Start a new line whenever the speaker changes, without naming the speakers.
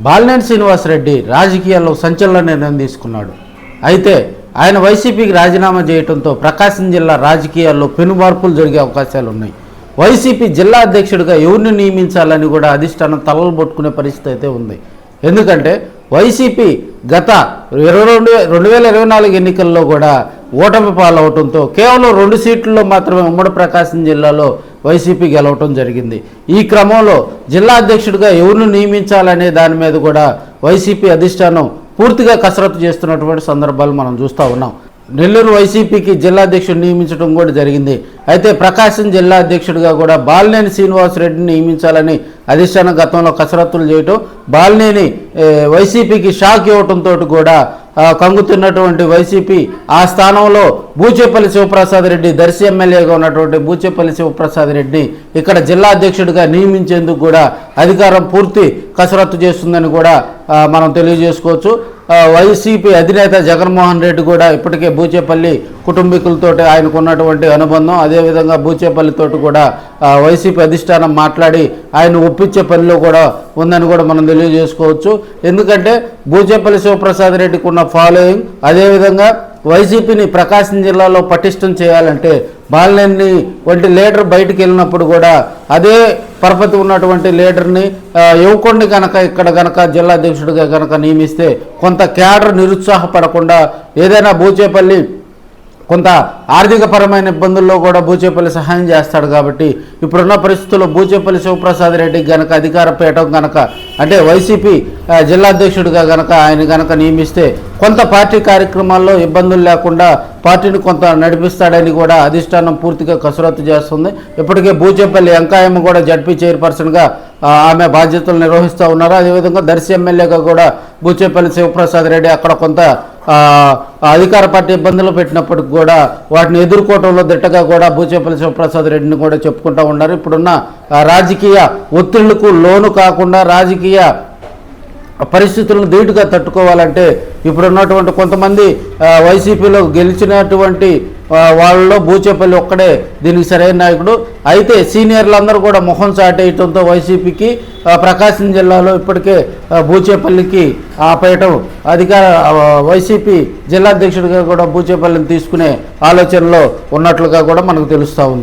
బాలినేని శ్రీనివాసరెడ్డి రాజకీయాల్లో సంచలన నిర్ణయం తీసుకున్నాడు. అయితే ఆయన వైసీపీకి రాజీనామా చేయడంతో ప్రకాశం జిల్లా రాజకీయాల్లో పెనుమార్పులు జరిగే అవకాశాలు ఉన్నాయి. వైసీపీ జిల్లా అధ్యక్షుడిగా ఎవరిని నియమించాలని కూడా అధిష్టానం తలలు పట్టుకునే పరిస్థితి అయితే ఉంది. ఎందుకంటే వైసీపీ గత 2024 ఎన్నికల్లో కూడా ఓటమి పాలవటంతో కేవలం 2 సీట్లలో మాత్రమే ఉమ్మడి ప్రకాశం జిల్లాలో వైసీపీ గెలవటం జరిగింది. ఈ క్రమంలో జిల్లా అధ్యక్షుడిగా ఎవరిని నియమించాలనే దాని మీద కూడా వైసీపీ అధిష్టానం పూర్తిగా కసరత్తు చేస్తున్నటువంటి సందర్భాలు మనం చూస్తూ ఉన్నాం. నెల్లూరు వైసీపీకి జిల్లా అధ్యక్షుడు నియమించడం కూడా జరిగింది. అయితే ప్రకాశం జిల్లా అధ్యక్షుడిగా కూడా బాలినేని శ్రీనివాసరెడ్డిని నియమించాలని అధిష్టానం గతంలో కసరత్తులు చేయటం, బాలినేని వైసీపీకి షాక్ ఇవ్వటంతో కూడా కంగుతున్నటువంటి వైసీపీ ఆ స్థానంలో బూచేపల్లి శివప్రసాద్ రెడ్డి, దర్శి ఎమ్మెల్యేగా ఉన్నటువంటి బూచేపల్లి శివప్రసాద్ రెడ్డిని ఇక్కడ జిల్లా అధ్యక్షుడిగా నియమించేందుకు కూడా అధికారం పూర్తి కసరత్తు చేస్తుందని కూడా మనం తెలియజేసుకోవచ్చు. వైసీపీ అధినేత జగన్మోహన్ రెడ్డి కూడా ఇప్పటికే బూచేపల్లి కుటుంబీకులతో ఆయనకు ఉన్నటువంటి అనుబంధం, అదేవిధంగా బూచేపల్లితో కూడా వైసీపీ అధిష్టానం మాట్లాడి ఆయన ఒప్పించే పనిలో కూడా ఉందని కూడా మనం తెలియజేసుకోవచ్చు. ఎందుకంటే బూచేపల్లి శివప్రసాద్ రెడ్డికి ఉన్న ఫాలోయింగ్, అదేవిధంగా వైసీపీని ప్రకాశం జిల్లాలో పటిష్టం చేయాలంటే బాలినేని వంటి లీడర్ బయటికి వెళ్ళినప్పుడు కూడా అదే పరపతి ఉన్నటువంటి లీడర్ని యువకుడిని కనుక ఇక్కడ కనుక జిల్లా అధ్యక్షుడిగా కనుక నియమిస్తే కొంత క్యాడర్ నిరుత్సాహపడకుండా ఏదైనా బూచేపల్లి కొంత ఆర్థికపరమైన ఇబ్బందుల్లో కూడా బూచేపల్లి సహాయం చేస్తాడు. కాబట్టి ఇప్పుడున్న పరిస్థితుల్లో బూచేపల్లి శివప్రసాద్ రెడ్డికి గనక అధికార పీఠం కనుక అంటే వైసీపీ జిల్లా అధ్యక్షుడిగా కనుక ఆయన కనుక నియమిస్తే కొంత పార్టీ కార్యక్రమాల్లో ఇబ్బందులు లేకుండా పార్టీని కొంత నడిపిస్తాడని కూడా అధిష్టానం పూర్తిగా కసరత్తు చేస్తుంది. ఇప్పటికే బూచేపల్లి వెంకాయమ్మ కూడా జడ్పీ చైర్పర్సన్గా ఆమె బాధ్యతలు నిర్వహిస్తూ ఉన్నారు. అదేవిధంగా దర్శి ఎమ్మెల్యేగా కూడా బూచేపల్లి శివప్రసాద్ రెడ్డి అక్కడ కొంత అధికార పార్టీ ఇబ్బందులు పెట్టినప్పటికి కూడా వాటిని ఎదుర్కోవడంలో దిట్టగా కూడా బూచేపల్లి శివప్రసాద్ రెడ్డిని కూడా చెప్పుకుంటూ ఉన్నారు. ఇప్పుడున్న రాజకీయ ఒత్తిళ్లకు లోను కాకుండా రాజకీయ పరిస్థితులను ధీటుగా తట్టుకోవాలంటే ఇప్పుడున్నటువంటి కొంతమంది వైసీపీలో గెలిచినటువంటి వాళ్ళలో బూచేపల్లి ఒక్కడే దీనికి సరైన నాయకుడు. అయితే సీనియర్లందరూ కూడా మొహం చాటేయడంతో వైసీపీకి ప్రకాశం జిల్లాలో ఇప్పటికే బూచేపల్లికి ఆ పీఠం అధికార వైసీపీ జిల్లా అధ్యక్షుడిగా కూడా బూచేపల్లిని తీసుకునే ఆలోచనలో ఉన్నట్లుగా కూడా మనకు తెలుస్తూ ఉంది.